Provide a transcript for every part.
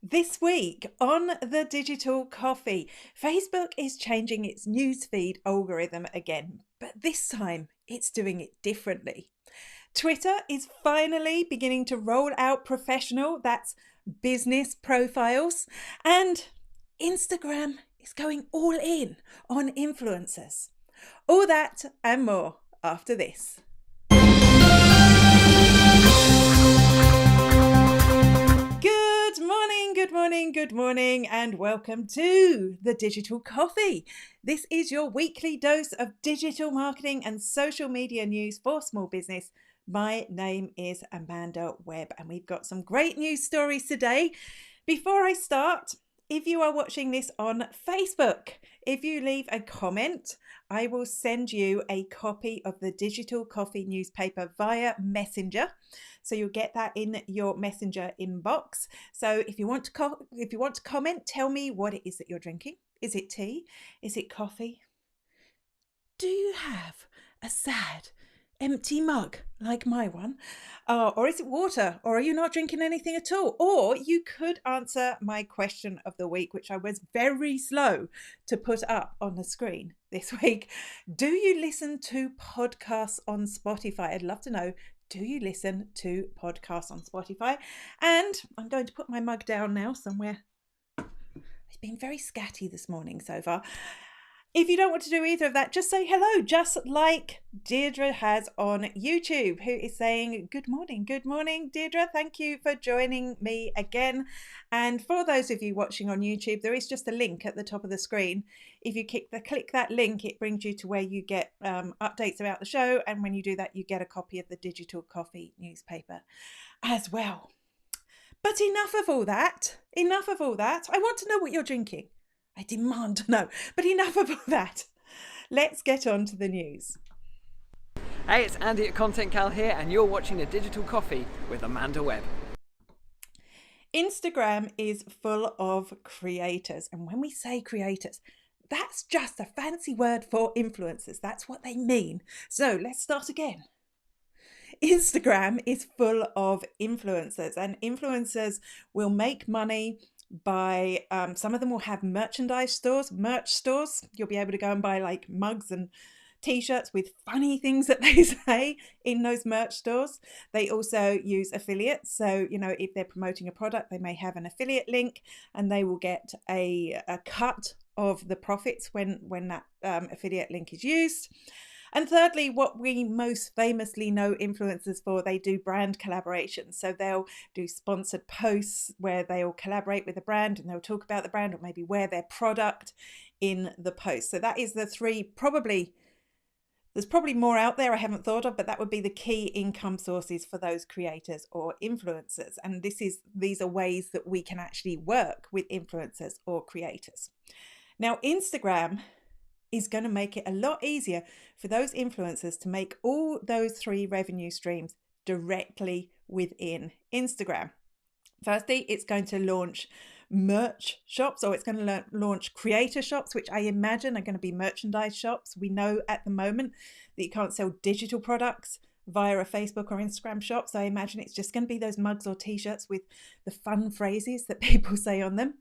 This week on the Digital Coffee, Facebook is changing its newsfeed algorithm again, but this time it's doing it differently. Twitter is finally beginning to roll out professional, that's business profiles, and Instagram is going all in on influencers. All that and more after this. Good morning, and welcome to the Digital Coffee. This is your weekly dose of digital marketing and social media news for small business. My name is Amanda Webb, and we've got some great news stories today. Before I start, if you are watching this on Facebook, if you leave a comment, I will send you a copy of the Digital Coffee newspaper via Messenger. So you'll get that in your Messenger inbox. So if you want to comment, tell me what it is that you're drinking. Is it tea? Is it coffee? Do you have a sad, empty mug like my one? Or is it water? Or are you not drinking anything at all? Or you could answer my question of the week, which I was very slow to put up on the screen this week. Do you listen to podcasts on Spotify? I'd love to know. Do you listen to podcasts on Spotify? And I'm going to put my mug down now somewhere. It's been very scatty this morning so far. If you don't want to do either of that, just say hello, just like Deirdre has on YouTube, who is saying, good morning, Deirdre. Thank you for joining me again. And for those of you watching on YouTube, there is just a link at the top of the screen. If you click that link, it brings you to where you get updates about the show. And when you do that, you get a copy of the Digital Coffee newspaper as well. But enough of all that. I want to know what you're drinking. I demand to know, but enough of all that. Let's get on to the news. Hey, it's Andy at Content Cal here, and you're watching the Digital Coffee with Amanda Webb. Instagram is full of creators, and when we say creators, that's just a fancy word for influencers. That's what they mean. So let's start again. Instagram is full of influencers, and influencers will make money by some of them will have merch stores. You'll be able to go and buy like mugs and t-shirts with funny things that they say in those merch stores. They also use affiliates, so if they're promoting a product, they may have an affiliate link and they will get a cut of the profits when that affiliate link is used. And thirdly, what we most famously know influencers for, they do brand collaborations. So they'll do sponsored posts where they'll collaborate with a brand and they'll talk about the brand or maybe wear their product in the post. So that is the three, there's probably more out there I haven't thought of, but that would be the key income sources for those creators or influencers. And these are ways that we can actually work with influencers or creators. Now, Instagram is going to make it a lot easier for those influencers to make all those three revenue streams directly within Instagram. Firstly, it's going to launch merch shops, or it's going to launch creator shops, which I imagine are going to be merchandise shops. We know at the moment that you can't sell digital products via a Facebook or Instagram shop. So I imagine it's just going to be those mugs or t-shirts with the fun phrases that people say on them.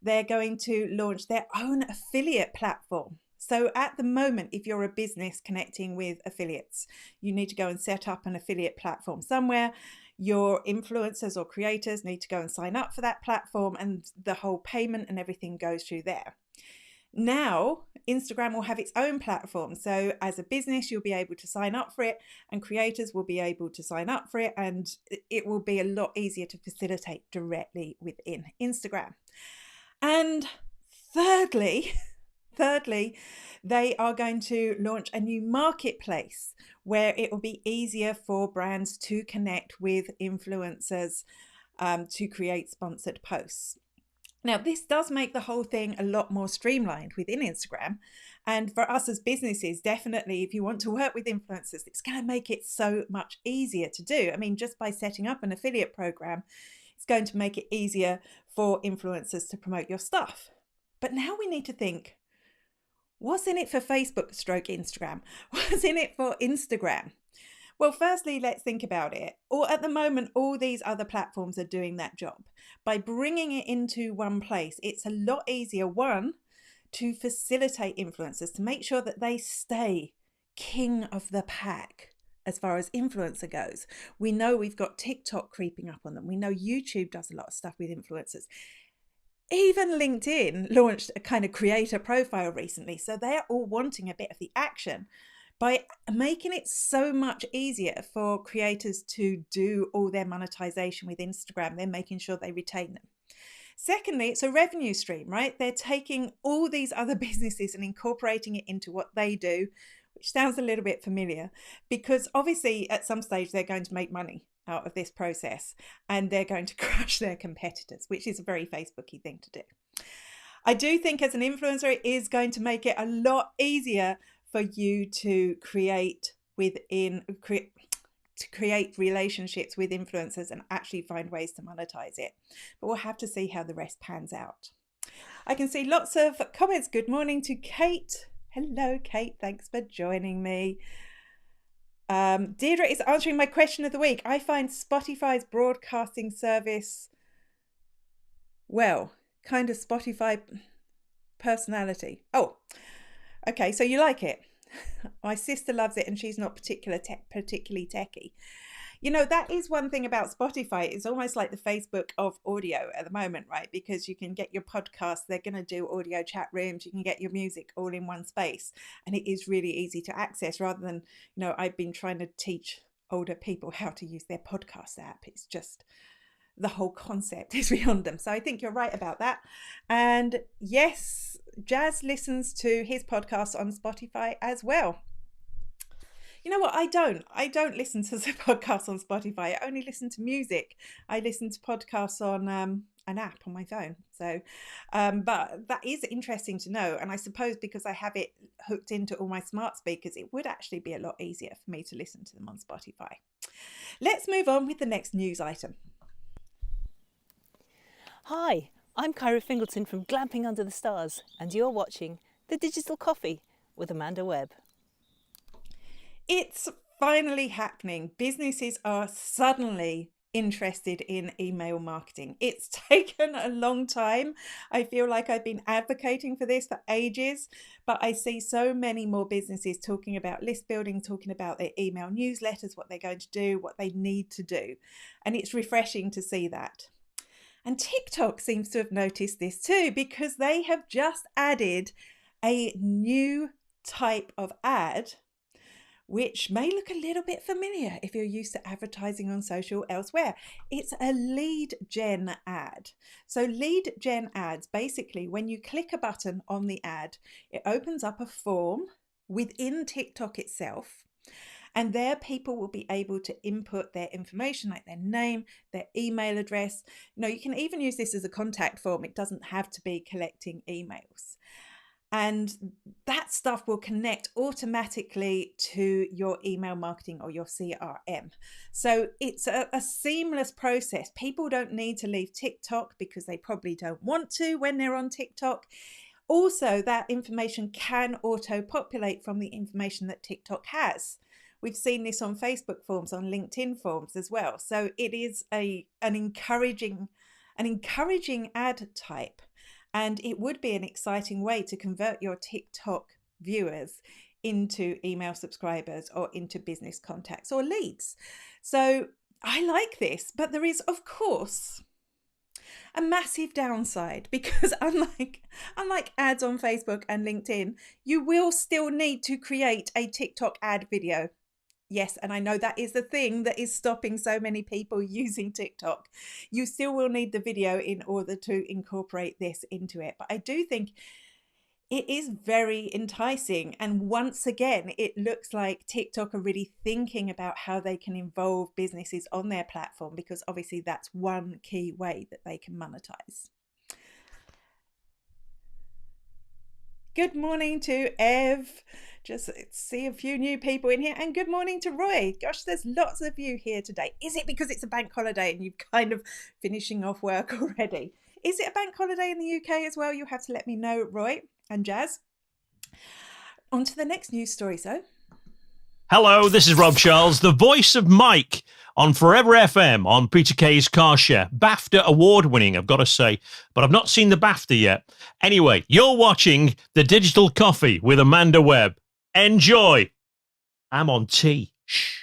They're going to launch their own affiliate platform. So at the moment, if you're a business connecting with affiliates, you need to go and set up an affiliate platform somewhere. Your influencers or creators need to go and sign up for that platform, and the whole payment and everything goes through there. Now, Instagram will have its own platform. So as a business, you'll be able to sign up for it, and creators will be able to sign up for it, and it will be a lot easier to facilitate directly within Instagram. And thirdly, they are going to launch a new marketplace where it will be easier for brands to connect with influencers to create sponsored posts. Now, this does make the whole thing a lot more streamlined within Instagram. And for us as businesses, definitely, if you want to work with influencers, it's going to make it so much easier to do. I mean, just by setting up an affiliate program, it's going to make it easier for influencers to promote your stuff. But now we need to think, what's in it for Facebook / Instagram? What's in it for Instagram? Well, firstly, let's think about it. Or at the moment, all these other platforms are doing that job. By bringing it into one place, it's a lot easier, one, to facilitate influencers, to make sure that they stay king of the pack as far as influencer goes. We know we've got TikTok creeping up on them. We know YouTube does a lot of stuff with influencers. Even LinkedIn launched a kind of creator profile recently. So they're all wanting a bit of the action. By making it so much easier for creators to do all their monetization with Instagram, they're making sure they retain them. Secondly, it's a revenue stream, right? They're taking all these other businesses and incorporating it into what they do, which sounds a little bit familiar, because obviously at some stage they're going to make money out of this process and they're going to crush their competitors, which is a very Facebooky thing to do. I do think as an influencer, it is going to make it a lot easier for you to create relationships with influencers and actually find ways to monetize it. But we'll have to see how the rest pans out. I can see lots of comments. Good morning to Kate. Hello, Kate. Thanks for joining me. Deirdre is answering my question of the week. I find Spotify's broadcasting service, well, kind of Spotify personality. Oh, okay, so you like it. My sister loves it and she's not particularly techie. You know, that is one thing about Spotify. It's almost like the Facebook of audio at the moment, right? Because you can get your podcast, they're going to do audio chat rooms, you can get your music all in one space. And it is really easy to access rather than, you know, I've been trying to teach older people how to use their podcast app. It's just the whole concept is beyond them. So I think you're right about that. And yes, Jazz listens to his podcast on Spotify as well. You know what? I don't listen to the podcasts on Spotify. I only listen to music. I listen to podcasts on an app on my phone. So, but that is interesting to know. And I suppose because I have it hooked into all my smart speakers, it would actually be a lot easier for me to listen to them on Spotify. Let's move on with the next news item. Hi, I'm Kyra Fingleton from Glamping Under the Stars, and you're watching The Digital Coffee with Amanda Webb. It's finally happening. Businesses are suddenly interested in email marketing. It's taken a long time. I feel like I've been advocating for this for ages, but I see so many more businesses talking about list building, talking about their email newsletters, what they're going to do, what they need to do. And it's refreshing to see that. And TikTok seems to have noticed this too, because they have just added a new type of ad, which may look a little bit familiar if you're used to advertising on social elsewhere. It's a lead gen ad. So lead gen ads, basically, when you click a button on the ad, it opens up a form within TikTok itself. And there people will be able to input their information like their name, their email address. You know, you can even use this as a contact form. It doesn't have to be collecting emails. And that stuff will connect automatically to your email marketing or your CRM. So it's a seamless process. People don't need to leave TikTok because they probably don't want to when they're on TikTok. Also, that information can auto-populate from the information that TikTok has. We've seen this on Facebook forms, on LinkedIn forms as well. So it is an encouraging ad type. And it would be an exciting way to convert your TikTok viewers into email subscribers or into business contacts or leads. So I like this, but there is, of course, a massive downside because unlike ads on Facebook and LinkedIn, you will still need to create a TikTok ad video. Yes, and I know that is the thing that is stopping so many people using TikTok. You still will need the video in order to incorporate this into it. But I do think it is very enticing. And once again, it looks like TikTok are really thinking about how they can involve businesses on their platform, because obviously that's one key way that they can monetize. Good morning to Ev. Just see a few new people in here. And good morning to Roy. Gosh, there's lots of you here today. Is it because it's a bank holiday and you're kind of finishing off work already? Is it a bank holiday in the UK as well? You'll have to let me know, Roy and Jazz. On to the next news story, so. Hello, this is Rob Charles, the voice of Mike on Forever FM on Peter Kay's Car Share. BAFTA award winning, I've got to say, but I've not seen the BAFTA yet. Anyway, you're watching The Digital Coffee with Amanda Webb. Enjoy. I'm on tea. Shh.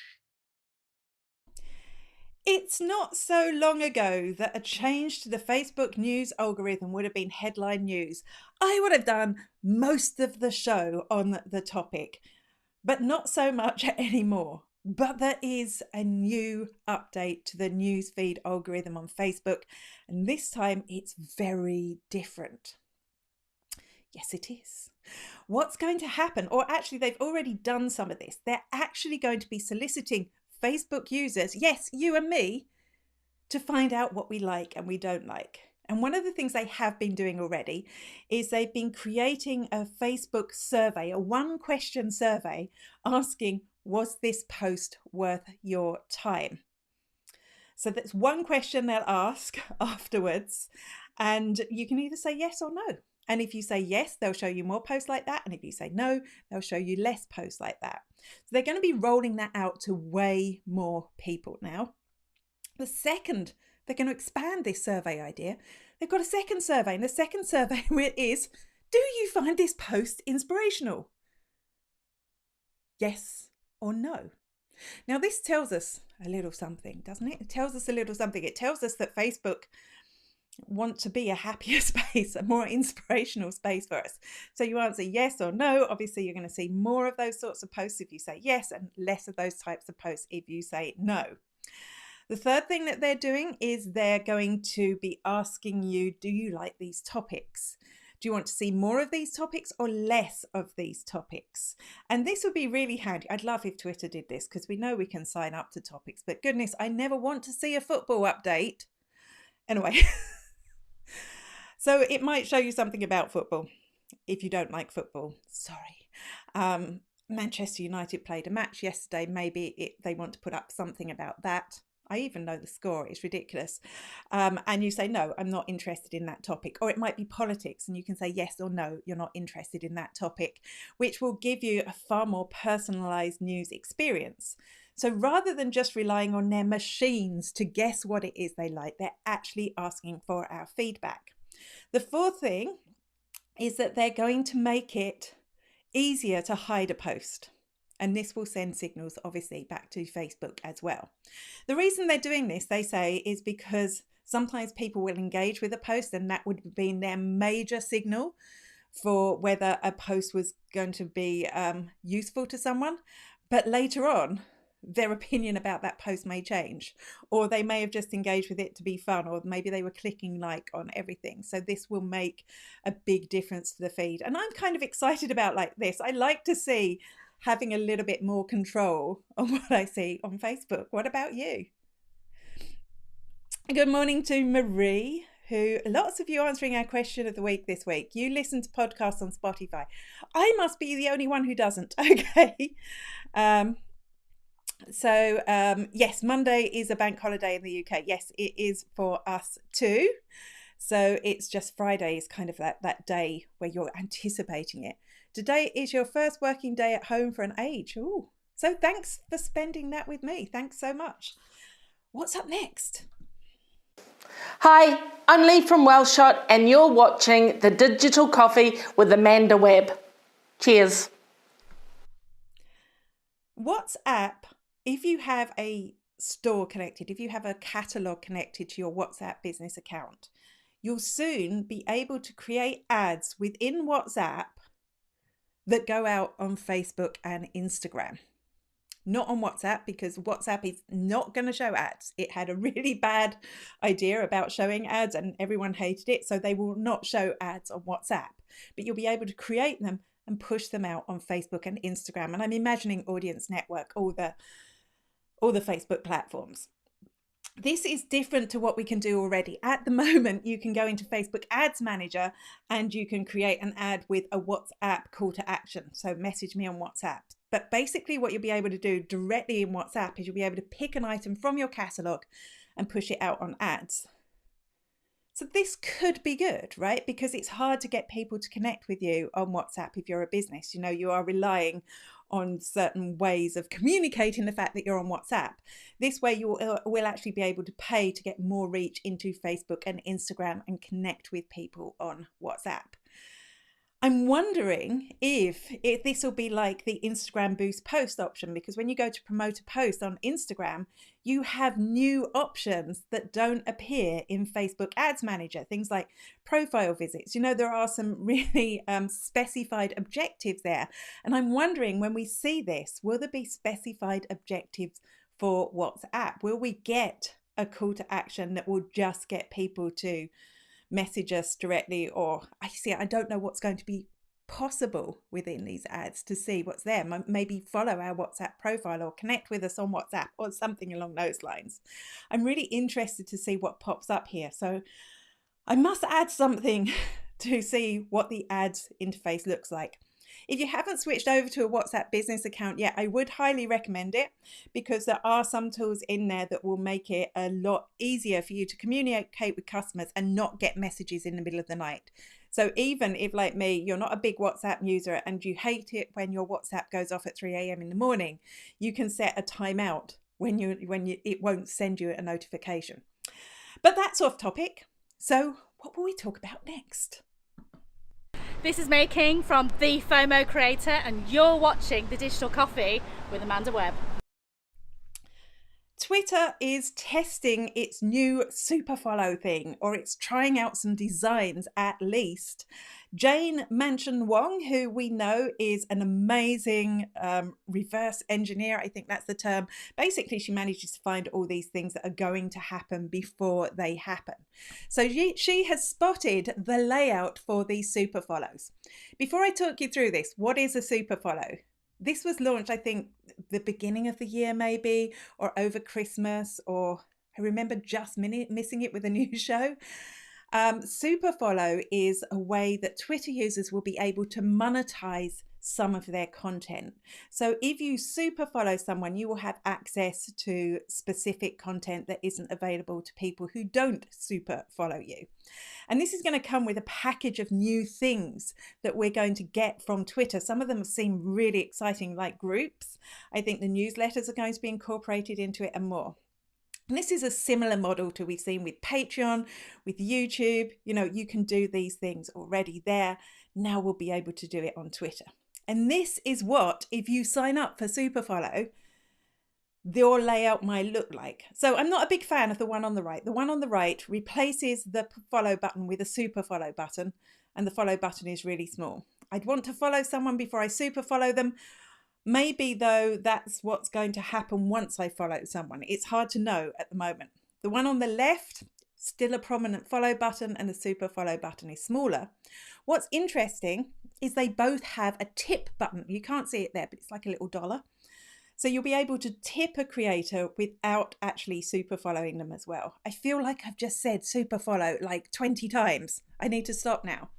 It's not so long ago that a change to the Facebook news algorithm would have been headline news. I would have done most of the show on the topic, but not so much anymore. But there is a new update to the newsfeed algorithm on Facebook, and this time it's very different. Yes, it is. What's going to happen, or actually they've already done some of this, they're actually going to be soliciting Facebook users, yes, you and me, to find out what we like and we don't like. And one of the things they have been doing already is they've been creating a Facebook survey, a one-question survey, asking, was this post worth your time? So that's one question they'll ask afterwards, and you can either say yes or no. And if you say yes, they'll show you more posts like that. And if you say no, they'll show you less posts like that. So they're going to be rolling that out to way more people now. The second, they're going to expand this survey idea. They've got a second survey. And the second survey is, do you find this post inspirational? Yes or no? Now, this tells us a little something, doesn't it? It tells us a little something. It tells us that Facebook want to be a happier space, a more inspirational space for us. So you answer yes or no. Obviously, you're going to see more of those sorts of posts if you say yes, and less of those types of posts if you say no. The third thing that they're doing is they're going to be asking you, do you like these topics? Do you want to see more of these topics or less of these topics? And this would be really handy. I'd love if Twitter did this, because we know we can sign up to topics, but goodness, I never want to see a football update. Anyway, so it might show you something about football if you don't like football. Sorry. Manchester United played a match yesterday. Maybe they want to put up something about that. I even know the score. It's ridiculous. And you say, no, I'm not interested in that topic. Or it might be politics, and you can say yes or no, you're not interested in that topic, which will give you a far more personalised news experience. So rather than just relying on their machines to guess what it is they like, they're actually asking for our feedback. The fourth thing is that they're going to make it easier to hide a post. And this will send signals, obviously, back to Facebook as well. The reason they're doing this, they say, is because sometimes people will engage with a post, and that would have been their major signal for whether a post was going to be useful to someone. But later on, their opinion about that post may change, or they may have just engaged with it to be fun, or maybe they were clicking like on everything. So this will make a big difference to the feed. And I'm kind of excited about like this. I like to see having a little bit more control on what I see on Facebook. What about you? Good morning to Marie, who lots of you answering our question of the week this week. You listen to podcasts on Spotify. I must be the only one who doesn't. Okay. Yes, Monday is a bank holiday in the UK. Yes, it is for us too. So it's just Friday is kind of that day where you're anticipating it. Today is your first working day at home for an age. Ooh. So thanks for spending that with me. Thanks so much. What's up next? Hi, I'm Lee from Wellshot, and you're watching The Digital Coffee with Amanda Webb. Cheers. WhatsApp, if you have a store connected, if you have a catalogue connected to your WhatsApp business account, you'll soon be able to create ads within WhatsApp that go out on Facebook and Instagram. Not on WhatsApp, because WhatsApp is not going to show ads. It had a really bad idea about showing ads and everyone hated it. So they will not show ads on WhatsApp, but you'll be able to create them and push them out on Facebook and Instagram. And I'm imagining Audience Network, all the Facebook platforms. This is different to what we can do already. At the moment, you can go into Facebook Ads Manager and you can create an ad with a WhatsApp call to action. So message me on WhatsApp. But basically what you'll be able to do directly in WhatsApp is you'll be able to pick an item from your catalogue and push it out on ads. So this could be good, right? Because it's hard to get people to connect with you on WhatsApp if you're a business. You know, you are relying on certain ways of communicating the fact that you're on WhatsApp. This way you will actually be able to pay to get more reach into Facebook and Instagram and connect with people on WhatsApp. I'm wondering if this will be like the Instagram boost post option, because when you go to promote a post on Instagram, you have new options that don't appear in Facebook Ads Manager, things like profile visits. You know, there are some really specified objectives there. And I'm wondering, when we see this, will there be specified objectives for WhatsApp? Will we get a call to action that will just get people to message us directly? Or I don't know what's going to be possible within these ads to see what's there. Maybe follow our WhatsApp profile or connect with us on WhatsApp or something along those lines. I'm really interested to see what pops up here. So I must add something to see what the ads interface looks like. If you haven't switched over to a WhatsApp business account yet, I would highly recommend it, because there are some tools in there that will make it a lot easier for you to communicate with customers and not get messages in the middle of the night. So even if, like me, you're not a big WhatsApp user and you hate it when your WhatsApp goes off at 3 a.m. in the morning, you can set a timeout when it won't send you a notification. But that's off topic. So what will we talk about next? This is May King from The FOMO Creator, and you're watching The Digital Coffee with Amanda Webb. Twitter is testing its new super follow thing, or it's trying out some designs at least. Jane Manchun Wong, who we know is an amazing reverse engineer, I think that's the term. Basically, she manages to find all these things that are going to happen before they happen. So she has spotted the layout for these super follows. Before I talk you through this, what is a super follow? This was launched, I think, the beginning of the year maybe, or over Christmas, or I remember just missing it with a new show. Super follow is a way that Twitter users will be able to monetize some of their content. So if you super follow someone, you will have access to specific content that isn't available to people who don't super follow you. And this is going to come with a package of new things that we're going to get from Twitter. Some of them seem really exciting, like groups. I think the newsletters are going to be incorporated into it and more. And this is a similar model to we've seen with Patreon, with YouTube. You know, you can do these things already there. Now we'll be able to do it on Twitter. And this is what, if you sign up for Superfollow, your layout might look like. So I'm not a big fan of the one on the right. The one on the right replaces the follow button with a super follow button, and the follow button is really small. I'd want to follow someone before I super follow them. Maybe, though, that's what's going to happen once I follow someone. It's hard to know at the moment. The one on the left, still a prominent follow button, and the super follow button is smaller. What's interesting is they both have a tip button. You can't see it there, but it's like a little dollar. So you'll be able to tip a creator without actually super following them as well. I feel like I've just said super follow like 20 times. I need to stop now.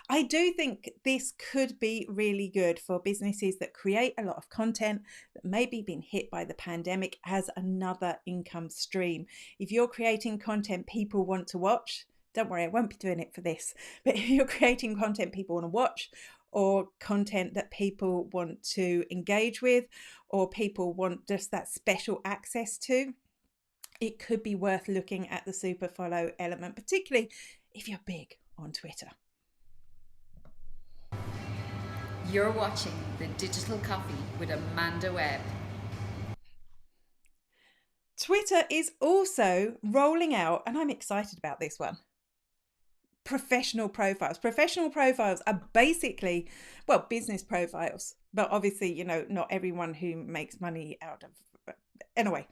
I do think this could be really good for businesses that create a lot of content that maybe been hit by the pandemic as another income stream. If you're creating content people want to watch, don't worry, I won't be doing it for this, but if you're creating content people want to watch, or content that people want to engage with, or people want just that special access to, it could be worth looking at the super follow element, particularly if you're big on Twitter. You're watching The Digital Coffee with Amanda Webb. Twitter is also rolling out, and I'm excited about this one, professional profiles. Professional profiles are basically, well, business profiles, but obviously, you know, not everyone who makes money out of, anyway,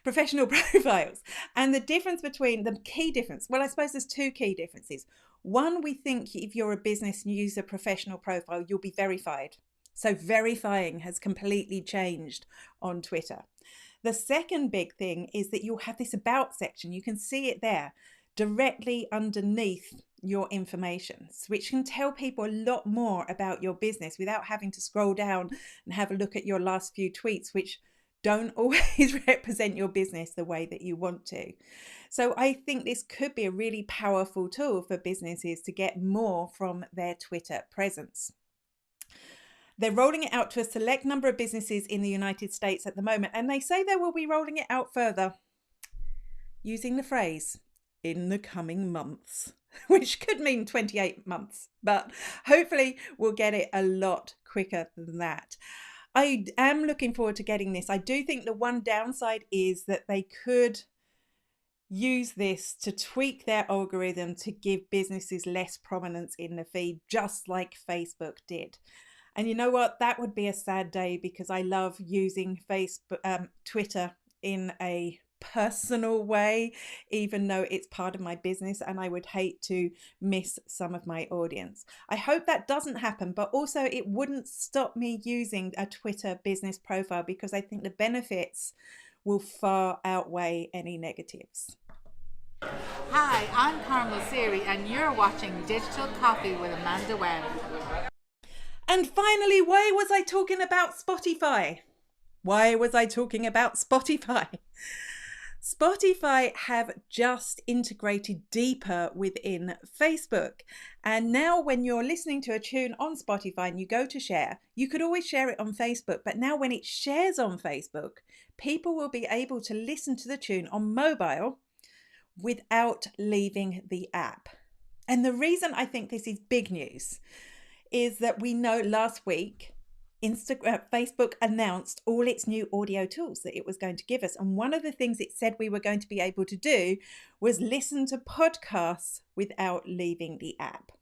professional profiles. And the difference between the key difference, well, I suppose there's two key differences. One, we think if you're a business and you use a professional profile, you'll be verified. So verifying has completely changed on Twitter. The second big thing is that you'll have this about section. You can see it there directly underneath your information, which can tell people a lot more about your business without having to scroll down and have a look at your last few tweets, which don't always represent your business the way that you want to. So I think this could be a really powerful tool for businesses to get more from their Twitter presence. They're rolling it out to a select number of businesses in the United States at the moment, and they say they will be rolling it out further, using the phrase, in the coming months, which could mean 28 months, but hopefully we'll get it a lot quicker than that. I am looking forward to getting this. I do think the one downside is that they could use this to tweak their algorithm to give businesses less prominence in the feed, just like Facebook did. And you know what? That would be a sad day, because I love using Facebook, Twitter in a personal way, even though it's part of my business, and I would hate to miss some of my audience. I hope that doesn't happen, but also it wouldn't stop me using a Twitter business profile, because I think the benefits will far outweigh any negatives. Hi, I'm Carmel Siri, and you're watching Digital Coffee with Amanda Webb. And finally, why was I talking about Spotify? Why was I talking about Spotify? Spotify have just integrated deeper within Facebook. And now when you're listening to a tune on Spotify and you go to share, you could always share it on Facebook. But now when it shares on Facebook, people will be able to listen to the tune on mobile without leaving the app. And the reason I think this is big news is that we know last week Facebook announced all its new audio tools that it was going to give us. And one of the things it said we were going to be able to do was listen to podcasts without leaving the app.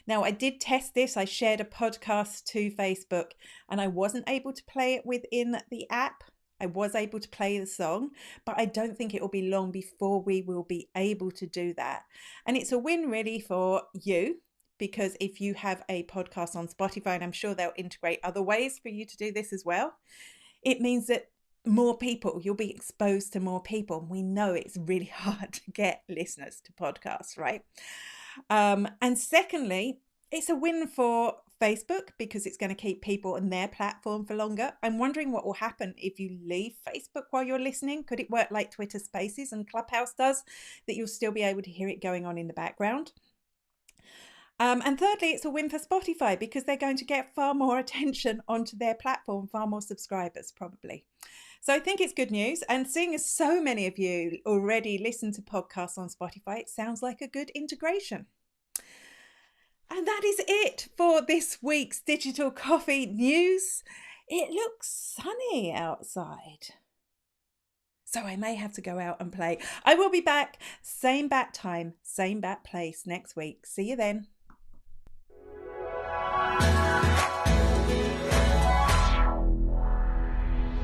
Now, I did test this. I shared a podcast to Facebook and I wasn't able to play it within the app. I was able to play the song, but I don't think it will be long before we will be able to do that. And it's a win really for you, because if you have a podcast on Spotify, and I'm sure they'll integrate other ways for you to do this as well, it means that more people, you'll be exposed to more people. We know it's really hard to get listeners to podcasts, right? And secondly, it's a win for Facebook, because it's going to keep people on their platform for longer. I'm wondering what will happen if you leave Facebook while you're listening. Could it work like Twitter Spaces and Clubhouse does, that you'll still be able to hear it going on in the background? And thirdly, it's a win for Spotify, because they're going to get far more attention onto their platform, far more subscribers probably. So I think it's good news. And seeing as so many of you already listen to podcasts on Spotify, it sounds like a good integration. And that is it for this week's Digital Coffee news. It looks sunny outside, so I may have to go out and play. I will be back, same bat time, same bat place next week. See you then.